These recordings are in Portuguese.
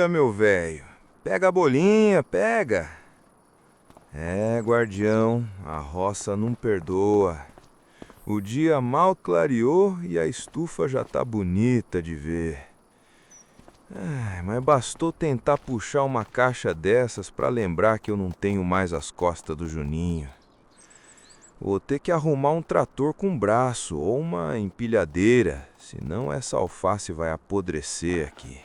dia, meu velho. Pega a bolinha, pega. É, guardião, a roça não perdoa. O dia mal clareou e a estufa já tá bonita de ver. Ai, mas bastou tentar puxar uma caixa dessas pra lembrar que eu não tenho mais as costas do Juninho. Vou ter que arrumar um trator com braço ou uma empilhadeira, senão essa alface vai apodrecer aqui.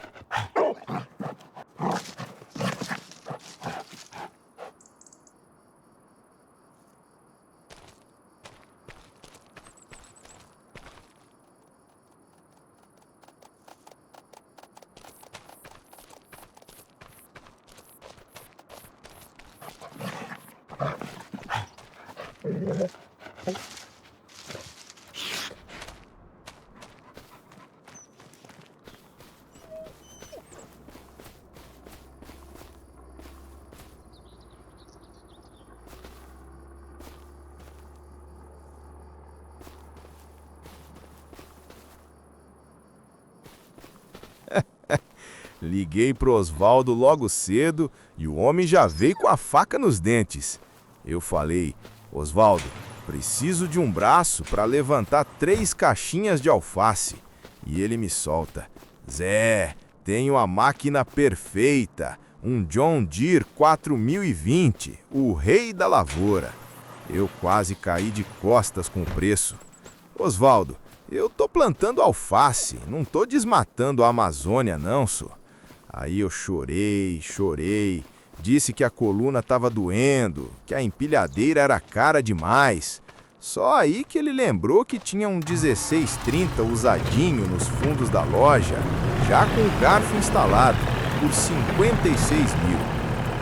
Liguei pro Osvaldo logo cedo e o homem já veio com a faca nos dentes. Eu falei: Osvaldo, preciso de um braço para levantar 3 caixinhas de alface. E ele me solta: Zé, tenho a máquina perfeita, um John Deere 4020, o rei da lavoura. Eu quase caí de costas com o preço. Osvaldo, eu tô plantando alface, não tô desmatando a Amazônia não, só. Aí eu chorei, disse que a coluna tava doendo, que a empilhadeira era cara demais. Só aí que ele lembrou que tinha um 1630 usadinho nos fundos da loja, já com o garfo instalado, por 56 mil.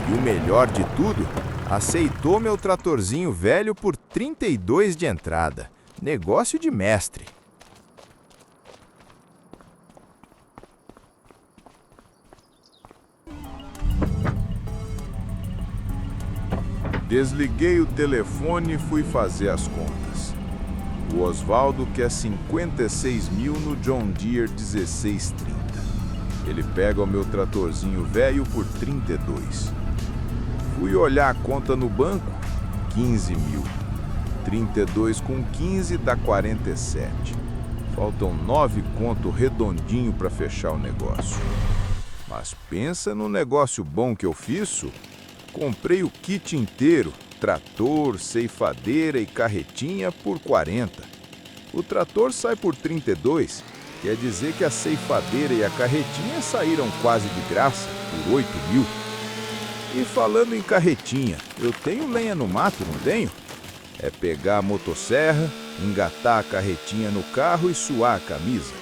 E o melhor de tudo, aceitou meu tratorzinho velho por 32 de entrada. Negócio de mestre. Desliguei o telefone e fui fazer as contas. O Osvaldo quer 56 mil no John Deere 1630. Ele pega o meu tratorzinho velho por 32. Fui olhar a conta no banco, 15 mil. 32 com 15 dá 47. Faltam 9 conto redondinho para fechar o negócio. Mas pensa no negócio bom que eu fiz. Comprei o kit inteiro, trator, ceifadeira e carretinha por 40. O trator sai por 32, quer dizer que a ceifadeira e a carretinha saíram quase de graça, por 8 mil. E falando em carretinha, eu tenho lenha no mato, não tenho? É pegar a motosserra, engatar a carretinha no carro e suar a camisa.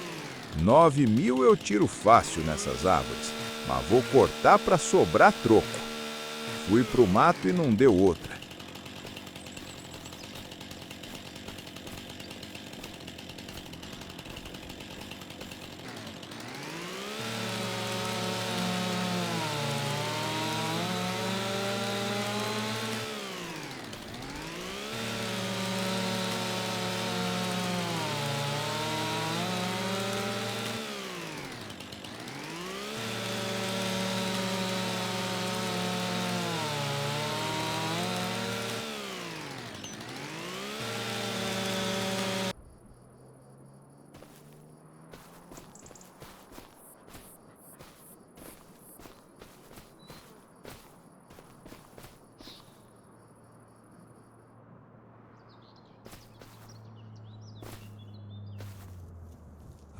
9 mil eu tiro fácil nessas árvores, mas vou cortar para sobrar troco. Fui pro mato e não deu outra.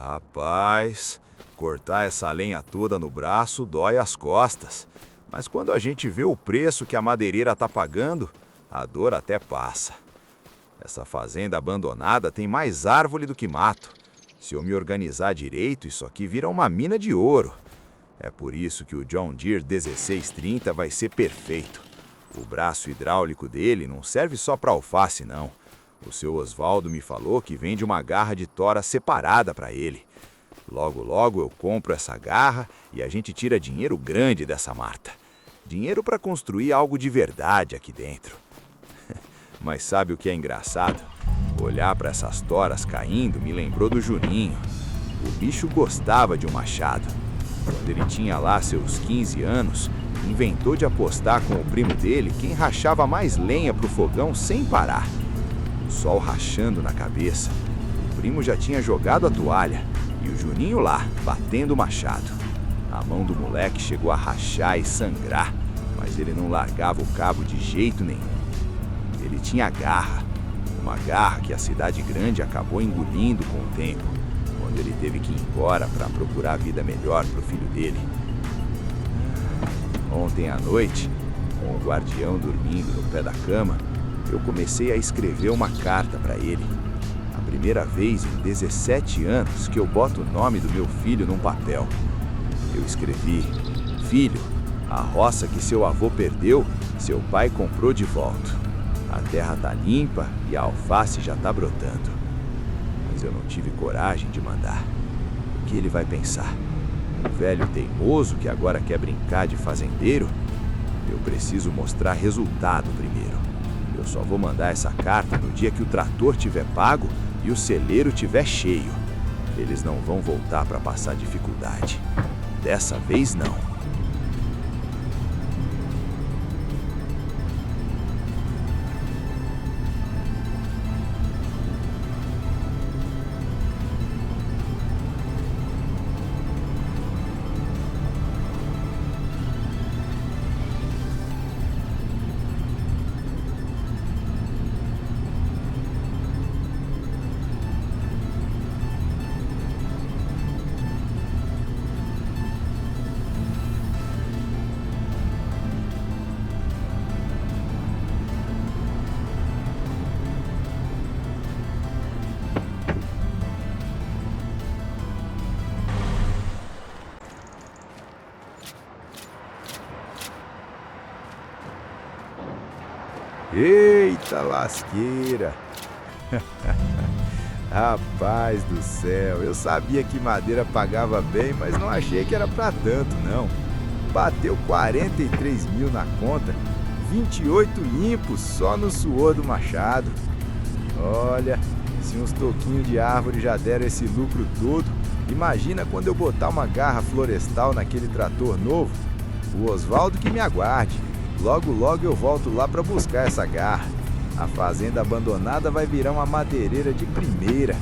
Rapaz, cortar essa lenha toda no braço dói as costas. Mas quando a gente vê o preço que a madeireira tá pagando, a dor até passa. Essa fazenda abandonada tem mais árvore do que mato. Se eu me organizar direito, isso aqui vira uma mina de ouro. É por isso que o John Deere 1630 vai ser perfeito. O braço hidráulico dele não serve só para alface, não. O seu Osvaldo me falou que vende uma garra de tora separada para ele. Logo, logo eu compro essa garra e a gente tira dinheiro grande dessa Marta. Dinheiro para construir algo de verdade aqui dentro. Mas sabe o que é engraçado? Olhar para essas toras caindo me lembrou do Juninho. O bicho gostava de um machado. Quando ele tinha lá seus 15 anos, inventou de apostar com o primo dele quem rachava mais lenha pro fogão sem parar. O sol rachando na cabeça, o primo já tinha jogado a toalha e o Juninho lá, batendo o machado. A mão do moleque chegou a rachar e sangrar, mas ele não largava o cabo de jeito nenhum. Ele tinha garra, uma garra que a cidade grande acabou engolindo com o tempo, quando ele teve que ir embora para procurar vida melhor para o filho dele. Ontem à noite, com o guardião dormindo no pé da cama, eu comecei a escrever uma carta para ele. A primeira vez em 17 anos que eu boto o nome do meu filho num papel. Eu escrevi: filho, a roça que seu avô perdeu, seu pai comprou de volta. A terra tá limpa e a alface já tá brotando. Mas eu não tive coragem de mandar. O que ele vai pensar? Um velho teimoso que agora quer brincar de fazendeiro? Eu preciso mostrar resultado primeiro. Eu só vou mandar essa carta no dia que o trator tiver pago e o celeiro tiver cheio. Eles não vão voltar para passar dificuldade. Dessa vez não. Eita lasqueira! Rapaz do céu, eu sabia que madeira pagava bem, mas não achei que era pra tanto, não. Bateu 43 mil na conta, 28 limpos só no suor do machado. Olha, se uns toquinhos de árvore já deram esse lucro todo, imagina quando eu botar uma garra florestal naquele trator novo. O Osvaldo que me aguarde. Logo, logo eu volto lá para buscar essa garra. A fazenda abandonada vai virar uma madeireira de primeira.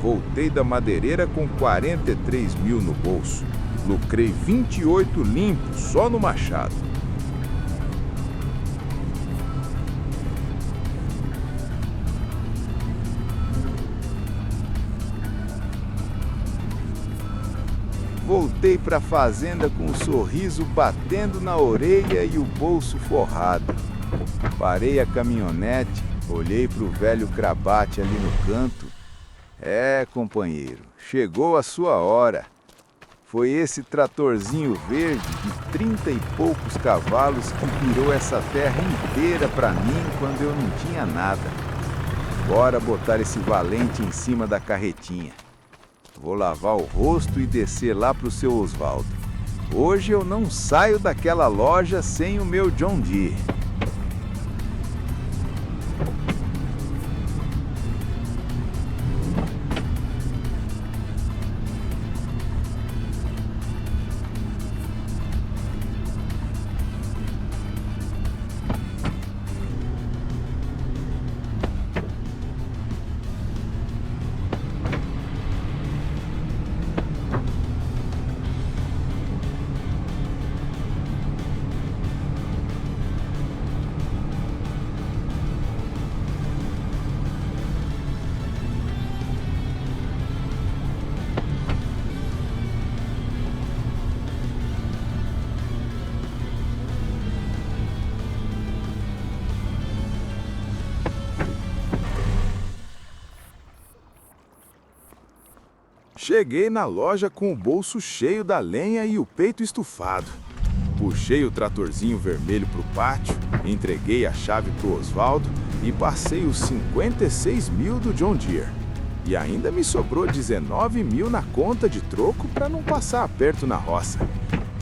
Voltei da madeireira com 43 mil no bolso. Lucrei 28 limpos só no machado. Voltei para a fazenda com um sorriso batendo na orelha e o bolso forrado. Parei a caminhonete, olhei para o velho crabate ali no canto. É, companheiro, chegou a sua hora. Foi esse tratorzinho verde de 30 e poucos cavalos que virou essa terra inteira para mim quando eu não tinha nada. Bora botar esse valente em cima da carretinha. Vou lavar o rosto e descer lá pro seu Osvaldo. Hoje eu não saio daquela loja sem o meu John Deere. Cheguei na loja com o bolso cheio da lenha e o peito estufado. Puxei o tratorzinho vermelho pro pátio, entreguei a chave pro Osvaldo e passei os 56 mil do John Deere. E ainda me sobrou 19 mil na conta de troco para não passar aperto na roça.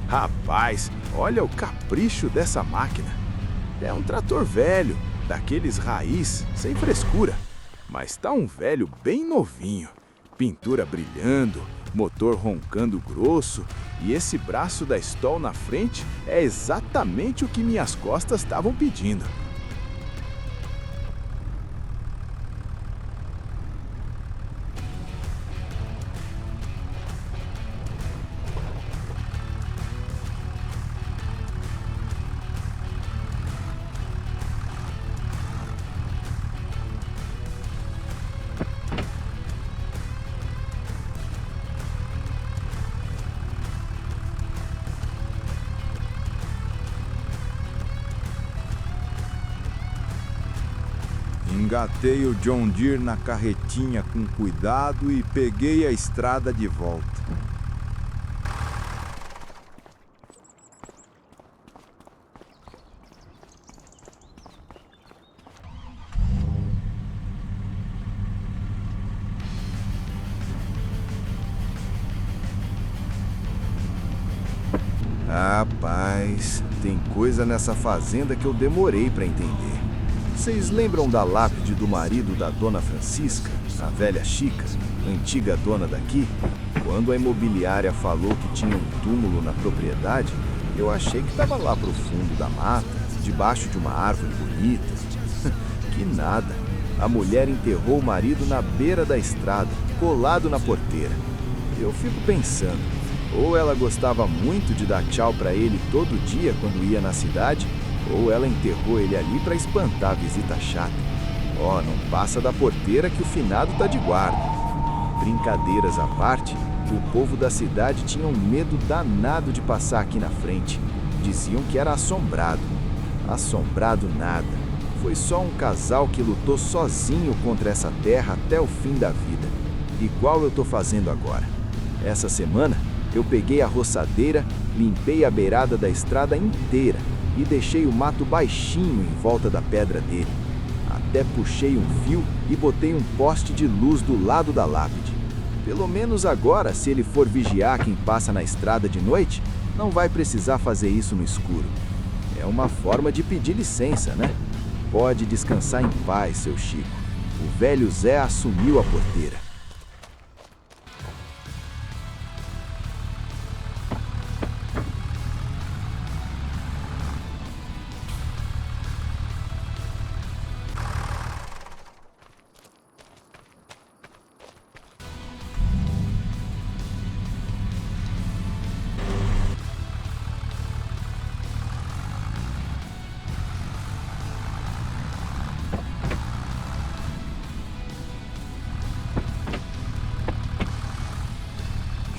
Rapaz, olha o capricho dessa máquina. É um trator velho, daqueles raiz, sem frescura. Mas tá um velho bem novinho. Pintura brilhando, motor roncando grosso, e esse braço da Stoll na frente é exatamente o que minhas costas estavam pedindo. Engatei o John Deere na carretinha com cuidado e peguei a estrada de volta. Rapaz, tem coisa nessa fazenda que eu demorei para entender. Vocês lembram da lápide do marido da dona Francisca, a velha Chica, antiga dona daqui? Quando a imobiliária falou que tinha um túmulo na propriedade, eu achei que estava lá pro fundo da mata, debaixo de uma árvore bonita. Que nada! A mulher enterrou o marido na beira da estrada, colado na porteira. Eu fico pensando, ou ela gostava muito de dar tchau para ele todo dia quando ia na cidade, ou ela enterrou ele ali para espantar a visita chata. Ó, não passa da porteira que o finado tá de guarda. Brincadeiras à parte, o povo da cidade tinha um medo danado de passar aqui na frente. Diziam que era assombrado. Assombrado nada. Foi só um casal que lutou sozinho contra essa terra até o fim da vida. Igual eu tô fazendo agora. Essa semana, eu peguei a roçadeira, limpei a beirada da estrada inteira e deixei o mato baixinho em volta da pedra dele. Até puxei um fio e botei um poste de luz do lado da lápide. Pelo menos agora, se ele for vigiar quem passa na estrada de noite, não vai precisar fazer isso no escuro. É uma forma de pedir licença, né? Pode descansar em paz, seu Chico. O velho Zé assumiu a porteira.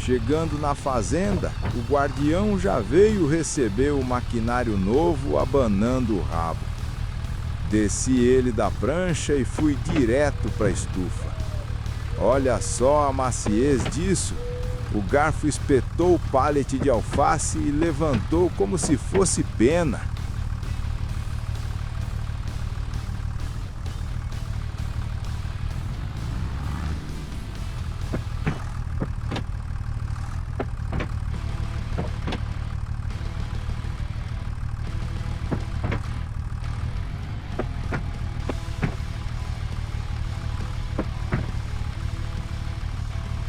Chegando na fazenda, o guardião já veio receber o maquinário novo abanando o rabo. Desci ele da prancha e fui direto para a estufa. Olha só a maciez disso. O garfo espetou o pallet de alface e levantou como se fosse pena.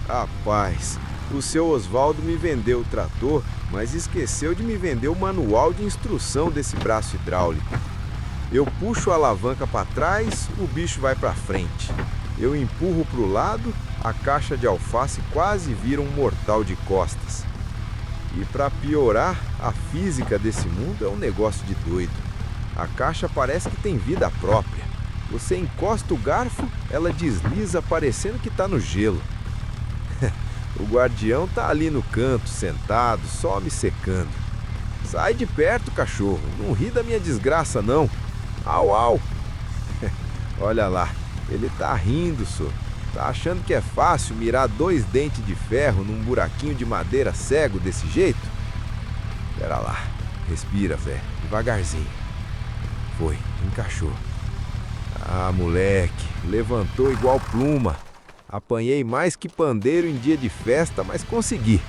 Rapaz, o seu Oswaldo me vendeu o trator, mas esqueceu de me vender o manual de instrução desse braço hidráulico. Eu puxo a alavanca para trás, o bicho vai para frente. Eu empurro para o lado, a caixa de alface quase vira um mortal de costas. E para piorar, a física desse mundo é um negócio de doido. A caixa parece que tem vida própria. Você encosta o garfo, ela desliza parecendo que está no gelo. O guardião tá ali no canto, sentado, só me secando. Sai de perto, cachorro. Não ri da minha desgraça, não. Au, au. Olha lá, ele tá rindo, só. Tá achando que é fácil mirar 2 dentes de ferro num buraquinho de madeira cego desse jeito? Pera lá. Respira, Fé. Devagarzinho. Foi, encaixou. Ah, moleque, levantou igual pluma. Apanhei mais que pandeiro em dia de festa, mas consegui.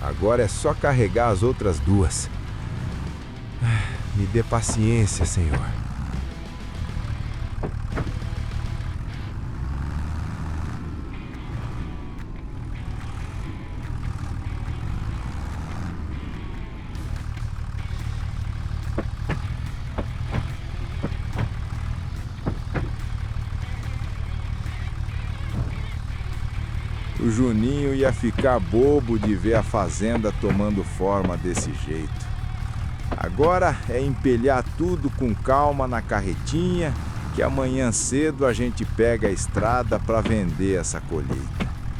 Agora é só carregar as outras duas. Me dê paciência, Senhor. O Juninho ia ficar bobo de ver a fazenda tomando forma desse jeito. Agora é empilhar tudo com calma na carretinha, que amanhã cedo a gente pega a estrada para vender essa colheita.